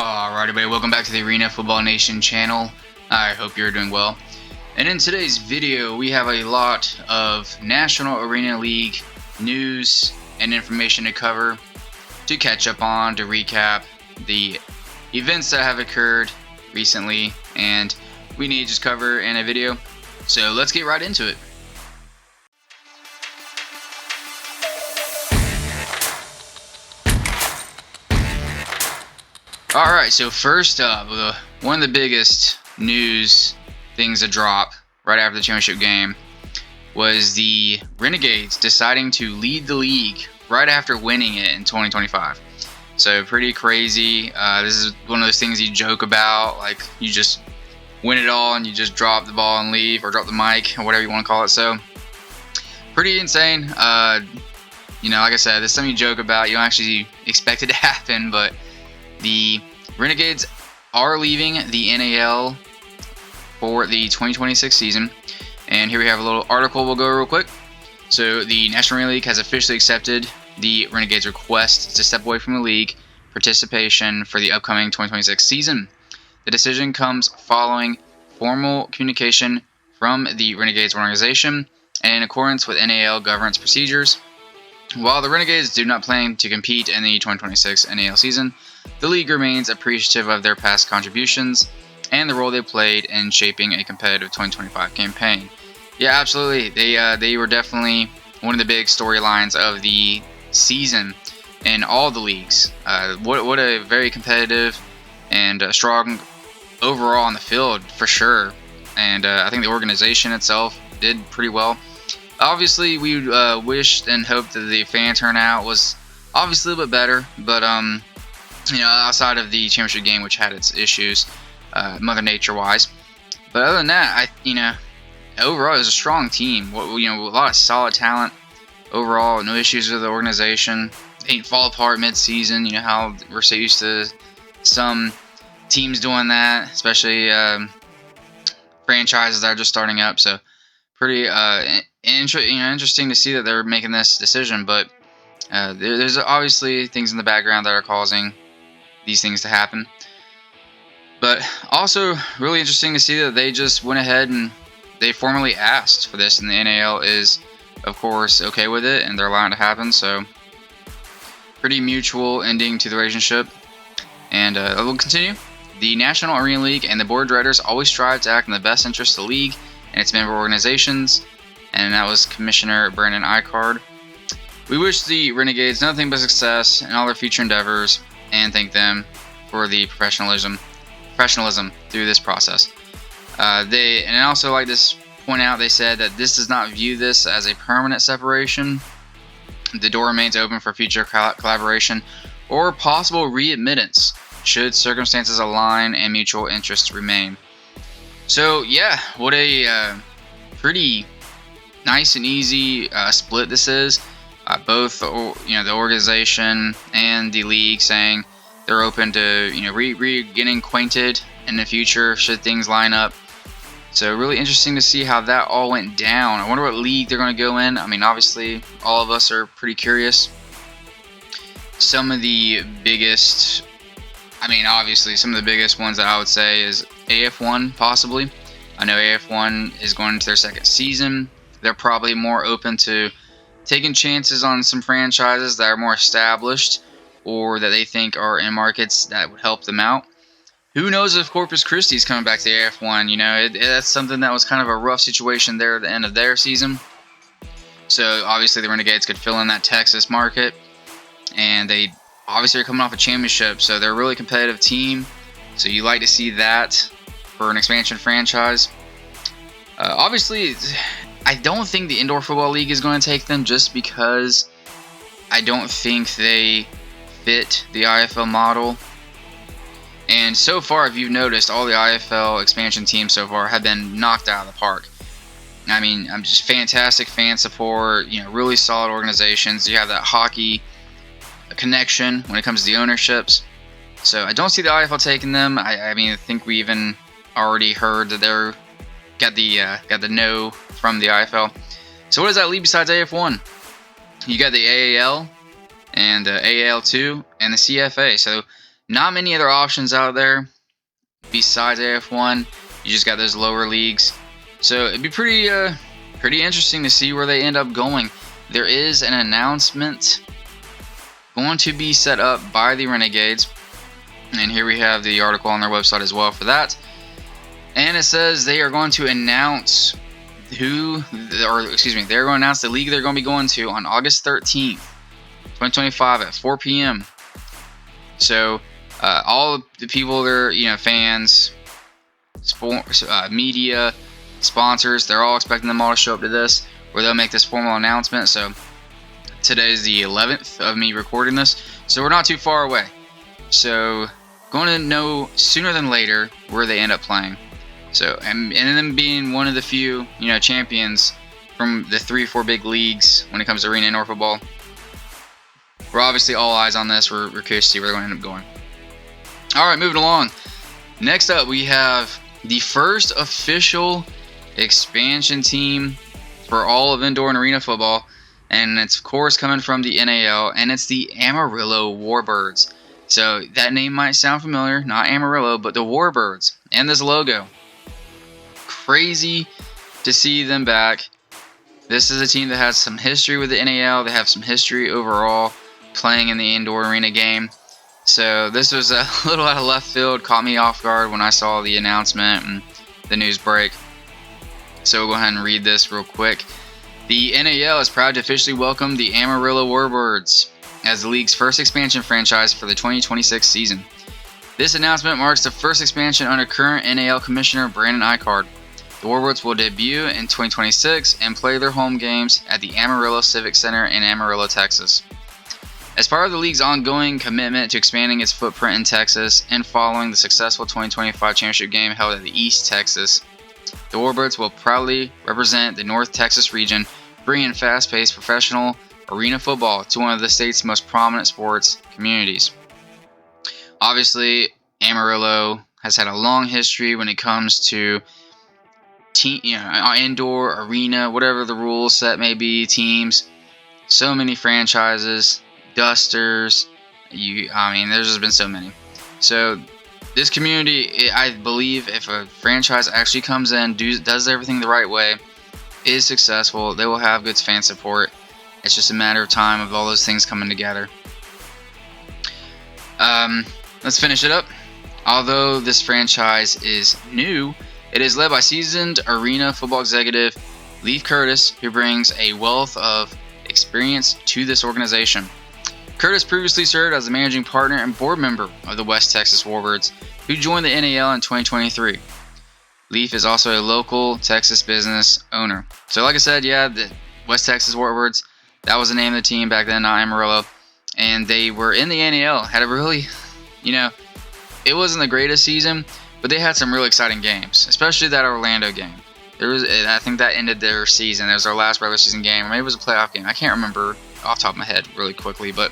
Alright everybody, welcome back to the Arena Football Nation channel. I hope you're doing well. And in today's video, we have a lot of National Arena League news and information to cover, to catch up on, to recap the events that have occurred recently, and we need to just cover in a video. So let's get right into it. Alright, so first up, one of the biggest news things to drop right after the championship game was the Renegades deciding to lead the league right after winning it in 2025. So pretty crazy. This is one of those things you joke about, like you just win it all and you just drop the ball and leave, or drop the mic, or whatever you want to call it. So pretty insane. You know, like I said, this is something you joke about. You don't actually expect it to happen, but the Renegades are leaving the NAL for the 2026 season. And here we have a little article we'll go real quick. So the National Arena League has officially accepted the Renegades' request to step away from the league participation for the upcoming 2026 season. The decision comes following formal communication from the Renegades organization and in accordance with NAL governance procedures. While the Renegades do not plan to compete in the 2026 NAL season, the league remains appreciative of their past contributions and the role they played in shaping a competitive 2025 campaign. Yeah, absolutely. They were definitely one of the big storylines of the season in all the leagues. What a very competitive and strong overall on the field, for sure. And I think the organization itself did pretty well. Obviously, we wished and hoped that the fan turnout was obviously a little bit better, but you know, outside of the championship game, which had its issues, Mother Nature-wise. But other than that, overall it was a strong team. You know, a lot of solid talent overall. No issues with the organization. They didn't fall apart mid-season. You know how we're so used to some teams doing that, especially franchises that are just starting up. So pretty interesting to see that they're making this decision. But there's obviously things in the background that are causing these things to happen. But also really interesting to see that they just went ahead and they formally asked for this, and the NAL is of course okay with it, and they're allowing it to happen. So pretty mutual ending to the relationship. And we'll continue. The National Arena League and the board of directors always strive to act in the best interest of the league and its member organizations, and that was Commissioner Brandon Icard. We wish the Renegades nothing but success in all their future endeavors, and thank them for the professionalism through this process. And I also like to point out, they said that this does not view this as a permanent separation. The door remains open for future collaboration or possible readmittance should circumstances align and mutual interests remain. So yeah, what a pretty nice and easy split this is. Both the organization and the league saying they're open to getting acquainted in the future should things line up. So really interesting to see how that all went down. I wonder what league they're going to go in. I mean, obviously all of us are pretty curious. Some of the biggest ones that I would say is AF1 possibly. I know AF1 is going into their second season. They're probably more open to taking chances on some franchises that are more established or that they think are in markets that would help them out. Who knows if Corpus Christi is coming back to AF1? You know, that's something that was kind of a rough situation there at the end of their season. So obviously the Renegades could fill in that Texas market, and they obviously are coming off a championship, so they're a really competitive team. So you like to see that for an expansion franchise. Obviously, I don't think the Indoor Football League is going to take them, just because I don't think they fit the IFL model. And so far, if you've noticed, all the IFL expansion teams so far have been knocked out of the park. I mean, just fantastic fan support, really solid organizations. You have that hockey connection when it comes to the ownerships. So I don't see the IFL taking them. I think we even already heard that they're got the no from the IFL. So what does that leave besides AF1? You got the AAL and AAL2 and the CFA. So Not many other options out there besides AF1. You just got those lower leagues. So it'd be pretty interesting to see where they end up going. There is an announcement going to be set up by the Renegades. And here we have the article on their website as well for that. And it says they are going to announce they're going to announce the league they're going to be going to on August 13th, 2025 at 4 p.m. So all the people there, fans, sports, media, sponsors, they're all expecting them all to show up to this, where they'll make this formal announcement. So today is the 11th of me recording this, so we're not too far away. So going to know sooner than later where they end up playing. So and them being one of the few champions from the 3 or 4 big leagues when it comes to arena indoor football, we're obviously all eyes on this. We're curious to see where they're going to end up going. All right, moving along. Next up, we have the first official expansion team for all of indoor and arena football, and it's of course coming from the NAL, and it's the Amarillo Warbirds. So that name might sound familiar, not Amarillo, but the Warbirds and this logo. Crazy to see them back. This is a team that has some history with the NAL. They have some history overall playing in the indoor arena game. So this was a little out of left field, caught me off guard when I saw the announcement and the news break. So we'll go ahead and read this real quick. The NAL is proud to officially welcome the Amarillo Warbirds as the league's first expansion franchise for the 2026 season. This announcement marks the first expansion under current NAL Commissioner Brandon Eichard. The Warbirds will debut in 2026 and play their home games at the Amarillo Civic Center in Amarillo, Texas. As part of the league's ongoing commitment to expanding its footprint in Texas and following the successful 2025 championship game held at the East Texas, the Warbirds will proudly represent the North Texas region, bringing fast-paced professional arena football to one of the state's most prominent sports communities. Obviously, Amarillo has had a long history when it comes to indoor, arena, whatever the rule set may be, teams. So many franchises, dusters. There's just been so many. So this community, I believe, if a franchise actually comes in, does everything the right way, is successful, they will have good fan support. It's just a matter of time of all those things coming together. Let's finish it up. Although this franchise is new, it is led by seasoned arena football executive Leif Curtis, who brings a wealth of experience to this organization. Curtis previously served as the managing partner and board member of the West Texas Warbirds, who joined the NAL in 2023. Leif is also a local Texas business owner. So like I said, the West Texas Warbirds, that was the name of the team back then, not Amarillo. And they were in the NAL, had a really, it wasn't the greatest season, but they had some really exciting games, especially that Orlando game. I think that ended their season. It was their last regular season game, or maybe it was a playoff game. I can't remember off the top of my head really quickly, but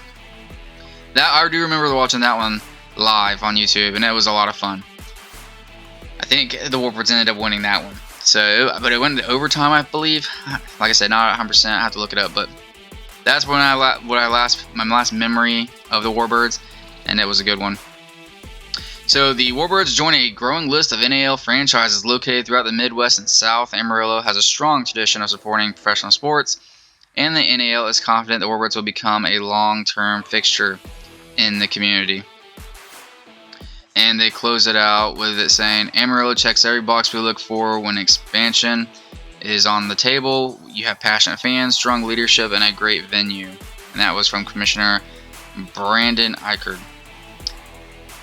I do remember watching that one live on YouTube, and it was a lot of fun. I think the Warbirds ended up winning that one. But it went into overtime, I believe. Like I said, not 100%. I have to look it up, but that's when my last memory of the Warbirds, and it was a good one. So the Warbirds join a growing list of NAL franchises located throughout the Midwest and South. Amarillo has a strong tradition of supporting professional sports, and the NAL is confident the Warbirds will become a long-term fixture in the community. And they close it out with it saying, Amarillo checks every box we look for when expansion is on the table. You have passionate fans, strong leadership, and a great venue. And that was from Commissioner Brandon Eichard.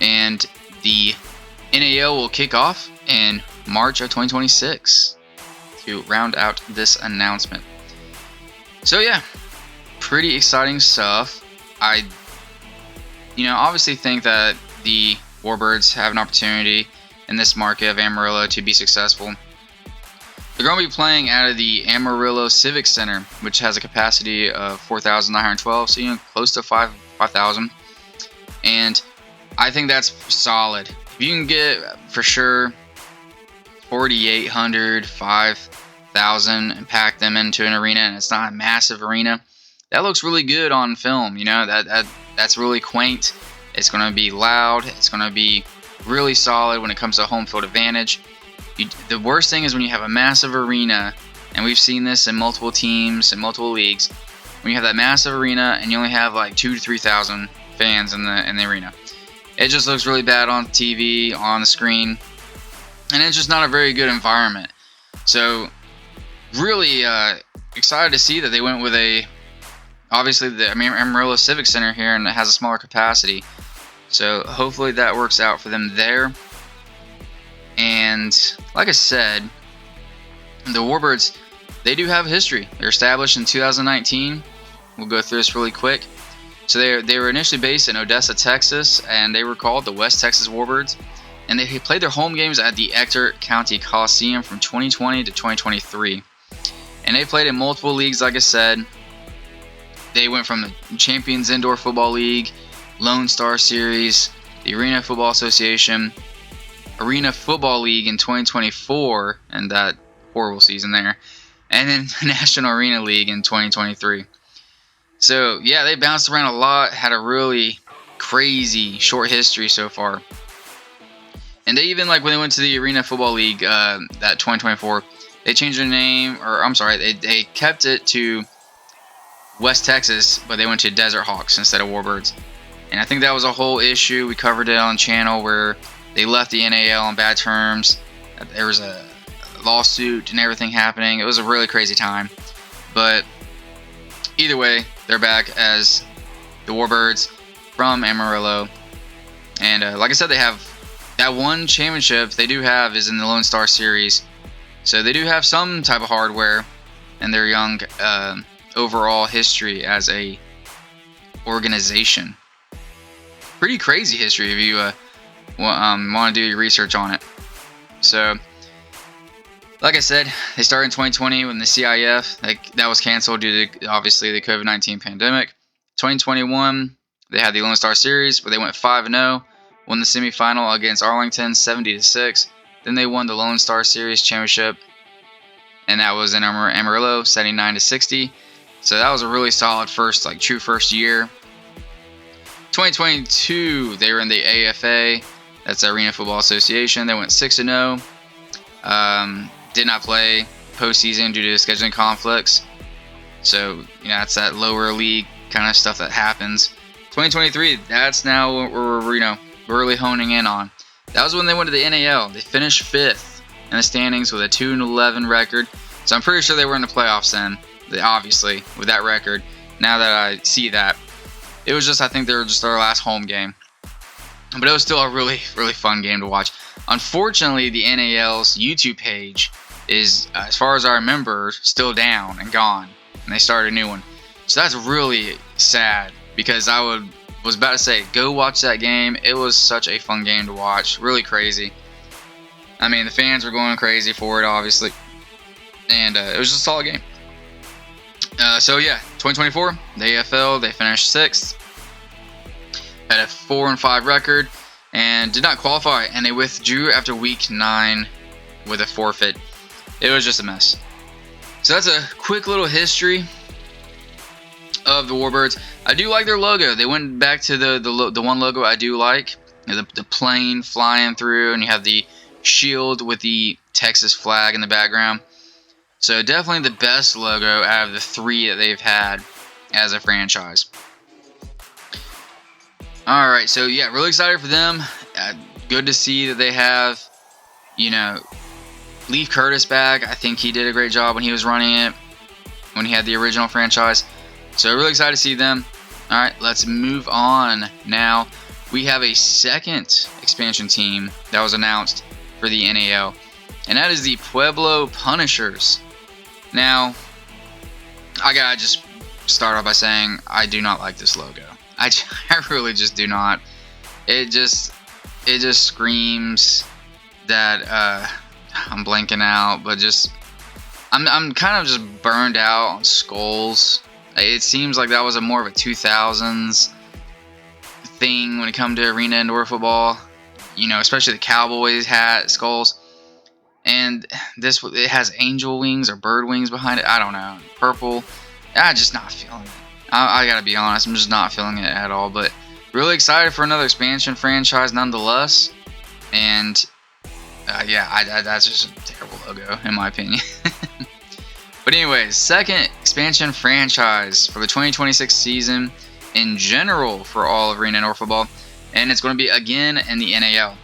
And the NAL will kick off in March of 2026 to round out this announcement. So pretty exciting stuff. I obviously think that the Warbirds have an opportunity in this market of Amarillo to be successful. They're going to be playing out of the Amarillo Civic Center, which has a capacity of 4,912, so close to 5,000. And I think that's solid. If you can get for sure 4,800, 5,000 and pack them into an arena, and it's not a massive arena, that looks really good on film. That's really quaint. It's going to be loud. It's going to be really solid when it comes to home field advantage. The worst thing is when you have a massive arena, and we've seen this in multiple teams and multiple leagues. When you have that massive arena and you only have like 2,000 to 3,000 fans in the arena, it just looks really bad on TV, on the screen, and it's just not a very good environment. So really excited to see that they went with obviously the Amarillo Civic Center here, and it has a smaller capacity. So hopefully that works out for them there. And like I said, the Warbirds, they do have history. They're established in 2019. We'll go through this really quick. So they were initially based in Odessa, Texas, and they were called the West Texas Warbirds. And they played their home games at the Ector County Coliseum from 2020 to 2023. And they played in multiple leagues, like I said. They went from the Champions Indoor Football League, Lone Star Series, the Arena Football Association, Arena Football League in 2024, and that horrible season there, and then the National Arena League in 2023. So yeah, they bounced around a lot, had a really crazy short history so far. And they even, like when they went to the Arena Football League, that 2024, they changed their name, or I'm sorry, they kept it to West Texas, but they went to Desert Hawks instead of Warbirds. And I think that was a whole issue. We covered it on the channel where they left the NAL on bad terms. There was a lawsuit and everything happening. It was a really crazy time. But either way, they're back as the Warbirds from Amarillo. And like I said, they have that one championship they do have is in the Lone Star Series. So they do have some type of hardware in their young overall history as a organization. Pretty crazy history if you want to do your research on it. So, like I said, they started in 2020 when the CIF that was canceled due to obviously the COVID-19 pandemic. 2021, they had the Lone Star Series where they went 5-0, won the semifinal against Arlington 70-6. Then they won the Lone Star Series championship, and that was in Amarillo 79-60. So that was a really solid true first year. 2022, they were in the AFA. That's the Arena Football Association. They went 6-0. Did not play postseason due to scheduling conflicts. So, that's that lower league kind of stuff that happens. 2023, that's now what we're really honing in on. That was when they went to the NAL. They finished 5th in the standings with a 2-11 record. So I'm pretty sure they were in the playoffs then, obviously, with that record. Now that I see that. It was just, I think they were just their last home game. But it was still a really, really fun game to watch. Unfortunately, the NAL's YouTube page is, as far as I remember, still down and gone. And they started a new one. So that's really sad, because I was about to say, go watch that game. It was such a fun game to watch. Really crazy. I mean, the fans were going crazy for it, obviously. And it was just a solid game. So yeah, 2024, the AFL, they finished 6th, had a 4-5 record, and did not qualify, and they withdrew after week 9 with a forfeit. It was just a mess. So that's a quick little history of the Warbirds. I do like their logo. They went back to the one logo I do like, the plane flying through, and you have the shield with the Texas flag in the background. So definitely the best logo out of the 3 that they've had as a franchise. Alright, so yeah, really excited for them. Good to see that they have, Leif Curtis back. I think he did a great job when he was running it, when he had the original franchise. So really excited to see them. Alright, let's move on now. We have a second expansion team that was announced for the NAL, and that is the Pueblo Punishers. Now, I gotta just start off by saying I do not like this logo. I really just do not. It just screams that I'm blanking out, but I'm kind of just burned out on skulls. It seems like that was more of a 2000s thing when it comes to arena indoor football. Especially the Cowboys hat skulls. And it has angel wings or bird wings behind it. I don't know. Purple. I'm just not feeling it. I gotta be honest. I'm just not feeling it at all. But really excited for another expansion franchise nonetheless. And that's just a terrible logo in my opinion. But anyways, second expansion franchise for the 2026 season in general for all of Arena Indoor Football, and it's going to be again in the NAL.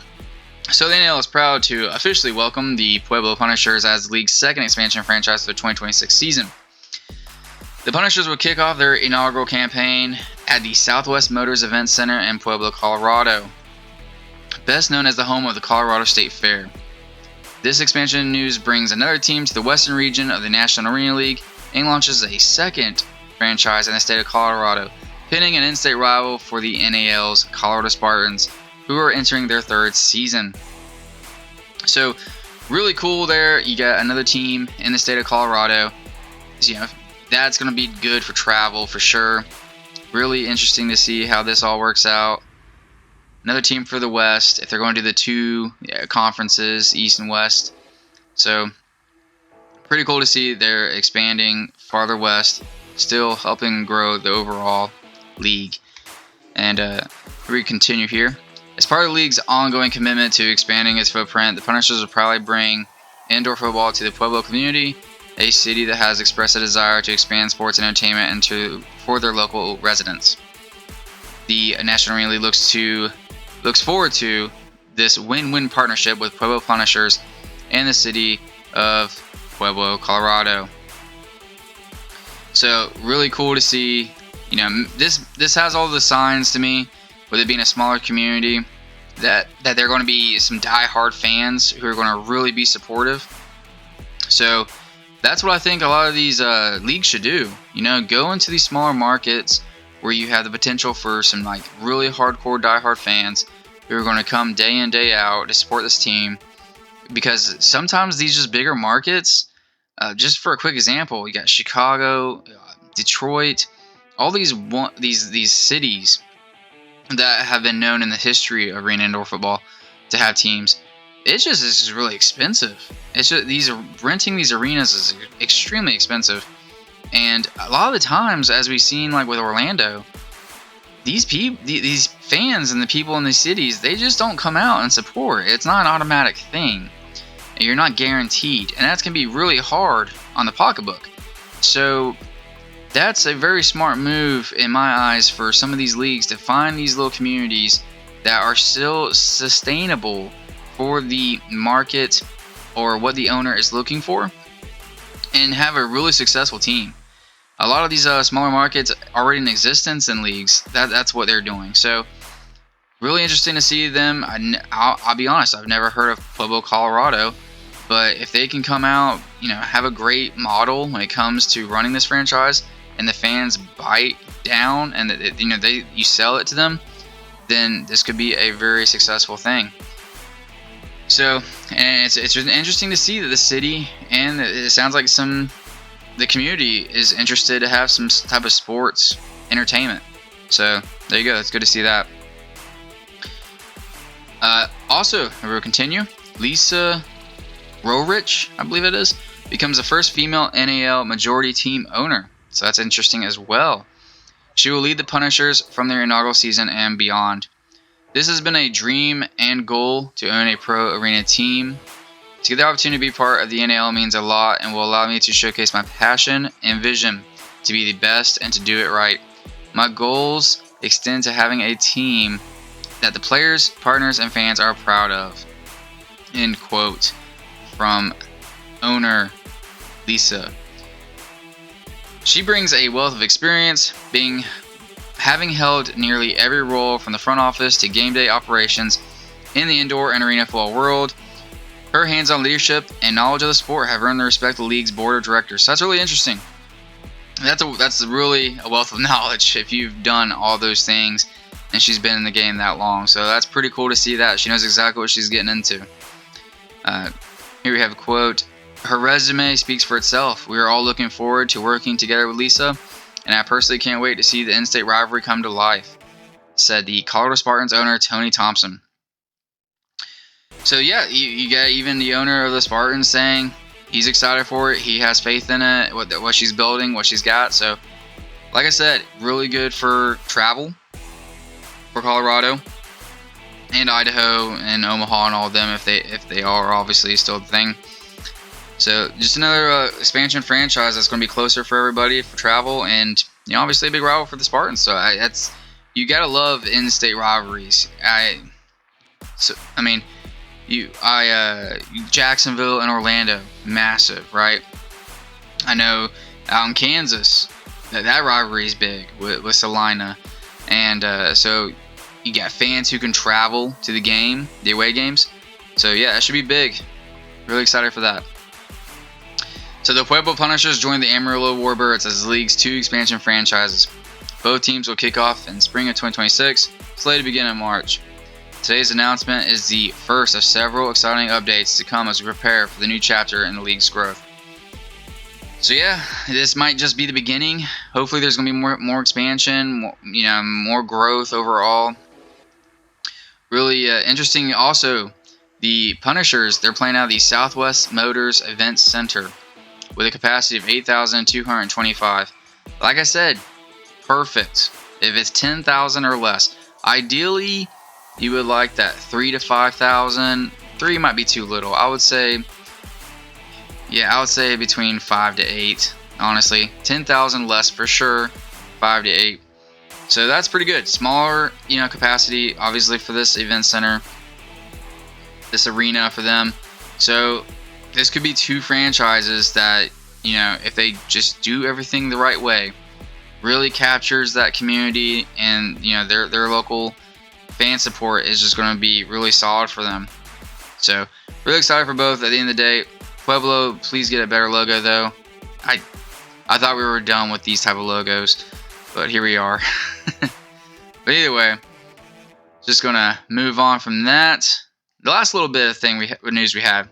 So the NAL is proud to officially welcome the Pueblo Punishers as the league's second expansion franchise for the 2026 season. The Punishers will kick off their inaugural campaign at the Southwest Motors Event Center in Pueblo, Colorado, best known as the home of the Colorado State Fair. This expansion news brings another team to the western region of the National Arena League and launches a second franchise in the state of Colorado, pinning an in-state rival for the NAL's Colorado Spartans, who are entering their third season. So, really cool there. You got another team in the state of Colorado. So, that's going to be good for travel for sure. Really interesting to see how this all works out. Another team for the West, if they're going to do the two conferences, East and West. So, pretty cool to see they're expanding farther west, still helping grow the overall league. And we continue here. As part of the league's ongoing commitment to expanding its footprint, the Punishers will probably bring indoor football to the Pueblo community, a city that has expressed a desire to expand sports and entertainment for their local residents. The National Arena League looks forward to this win-win partnership with Pueblo Punishers and the city of Pueblo, Colorado. So really cool to see. This has all the signs to me, with it being a smaller community, that there are going to be some die-hard fans who are going to really be supportive. So that's what I think a lot of these leagues should do. Go into these smaller markets where you have the potential for some really hardcore die-hard fans who are going to come day in, day out to support this team. Because sometimes these just bigger markets, just for a quick example, you got Chicago, Detroit, all these cities that have been known in the history of Arena Indoor Football to have teams. It's just really expensive. It's just renting these arenas is extremely expensive, and a lot of the times, as we've seen with Orlando, these fans and the people in these cities, they just don't come out and support. It's not an automatic thing. You're not guaranteed, and that's gonna be really hard on the pocketbook. So that's a very smart move in my eyes for some of these leagues to find these little communities that are still sustainable for the market or what the owner is looking for, and have a really successful team. A lot of these smaller markets already in existence in leagues, that's what they're doing. So really interesting to see them. I'll be honest, I've never heard of Pueblo, Colorado, but if they can come out, have a great model when it comes to running this franchise, and the fans bite down, and you sell it to them, then this could be a very successful thing. So, and it's interesting to see that the city, and it sounds like the community is interested to have some type of sports entertainment. So there you go. It's good to see that. Also, we'll continue. Lisa Roerich, I believe it is, becomes the first female NAL majority team owner. So that's interesting as well. She will lead the Punishers from their inaugural season and beyond. This has been a dream and goal to own a pro arena team. To get the opportunity to be part of the NAL means a lot and will allow me to showcase my passion and vision to be the best and to do it right. My goals extend to having a team that the players, partners, and fans are proud of. End quote from owner Lisa. She brings a wealth of experience, having held nearly every role from the front office to game day operations in the indoor and arena football world. Her hands-on leadership and knowledge of the sport have earned the respect of the league's board of directors. So that's really interesting. That's really a wealth of knowledge if you've done all those things and she's been in the game that long. So that's pretty cool to see that. She knows exactly what she's getting into. Here we have a quote. Her resume speaks for itself. We are all looking forward to working together with Lisa, and I personally can't wait to see the in-state rivalry come to life, said the Colorado Spartans owner, Tony Thompson. So yeah, you got even the owner of the Spartans saying he's excited for it. He has faith in it, what she's building, what she's got. So like I said, really good for travel. for Colorado and Idaho and Omaha and all of them, if they are obviously still a thing. So just another expansion franchise that's going to be closer for everybody for travel, and obviously a big rival for the Spartans. So you gotta love in-state rivalries. Jacksonville and Orlando, massive, right? I know out in Kansas that rivalry is big with Salina, and so you got fans who can travel to the away games. So yeah, that should be big. Really excited for that. So the Pueblo Punishers joined the Amarillo Warbirds as the league's 2 expansion franchises. Both teams will kick off in spring of 2026, slated to begin in March. Today's announcement is the first of several exciting updates to come as we prepare for the new chapter in the league's growth. So yeah, this might just be the beginning. Hopefully there's going to be more expansion, more growth overall. Really interesting also, the Punishers, they're playing out of the Southwest Motors Events Center with a capacity of 8,225. Like I said, perfect. If it's 10,000 or less, ideally you would like that 3 to 5,000. 3 might be too little. I would say between 5 to 8. Honestly, 10,000 less for sure. 5 to 8. So that's pretty good. Smaller, capacity obviously for this event center, this arena for them. So this could be 2 franchises that, if they just do everything the right way, really captures that community, and their local fan support is just going to be really solid for them. So really excited for both. At the end of the day, Pueblo, please get a better logo though. I thought we were done with these type of logos, but here we are. But either way, just gonna move on from that. The last little bit of news we have.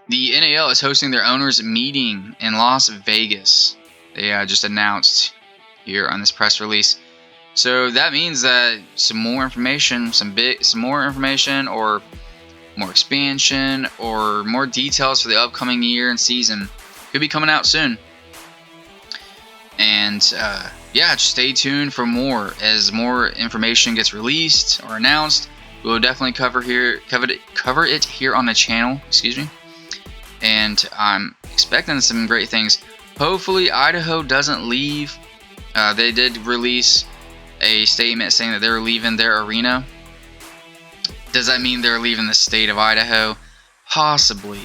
The NAL is hosting their owners' meeting in Las Vegas. They just announced here on this press release. So that means that some more information, or more expansion, or more details for the upcoming year and season could be coming out soon. And just stay tuned for more as more information gets released or announced. We will definitely cover it here on the channel. Excuse me. And I'm expecting some great things. Hopefully Idaho doesn't leave. They did release a statement saying that they're leaving their arena. Does that mean they're leaving the state of Idaho? Possibly.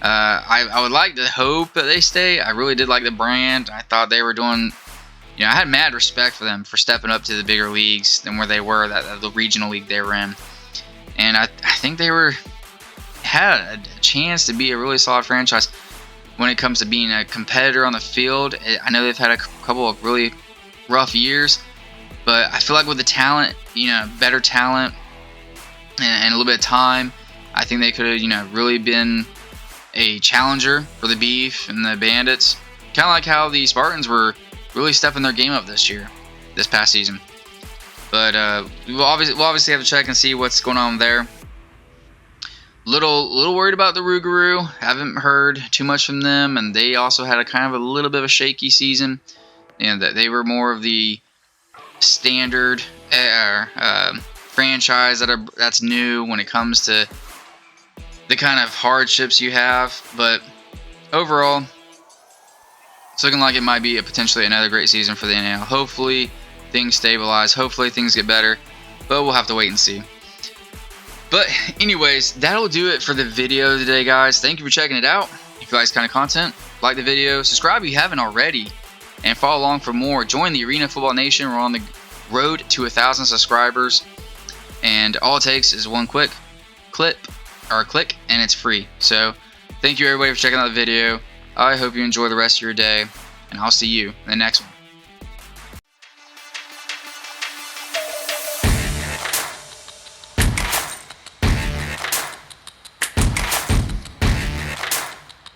I would like to hope that they stay. I really did like the brand. I thought they were doing, I had mad respect for them for stepping up to the bigger leagues than where they were, the regional league they were in. And I think they had a chance to be a really solid franchise when it comes to being a competitor on the field. I know they've had a couple of really rough years, but I feel like with the talent, better talent and a little bit of time, I think they could have, really been a challenger for the Beef and the Bandits. Kind of like how the Spartans were really stepping their game up this past season. But we'll obviously have to check and see what's going on there. Little worried about the Rougarou. Haven't heard too much from them, and they also had a little bit of a shaky season. And that they were more of the standard franchise that's new when it comes to the kind of hardships you have. But overall, it's looking like it might be potentially another great season for the NAL. Hopefully things stabilize. Hopefully things get better. But we'll have to wait and see. But anyways, that'll do it for the video today, guys. Thank you for checking it out. If you like this kind of content, like the video, subscribe if you haven't already, and follow along for more. Join the Arena Football Nation. We're on the road to 1,000 subscribers, and all it takes is one click, and it's free. So thank you everybody for checking out the video. I hope you enjoy the rest of your day, and I'll see you in the next one.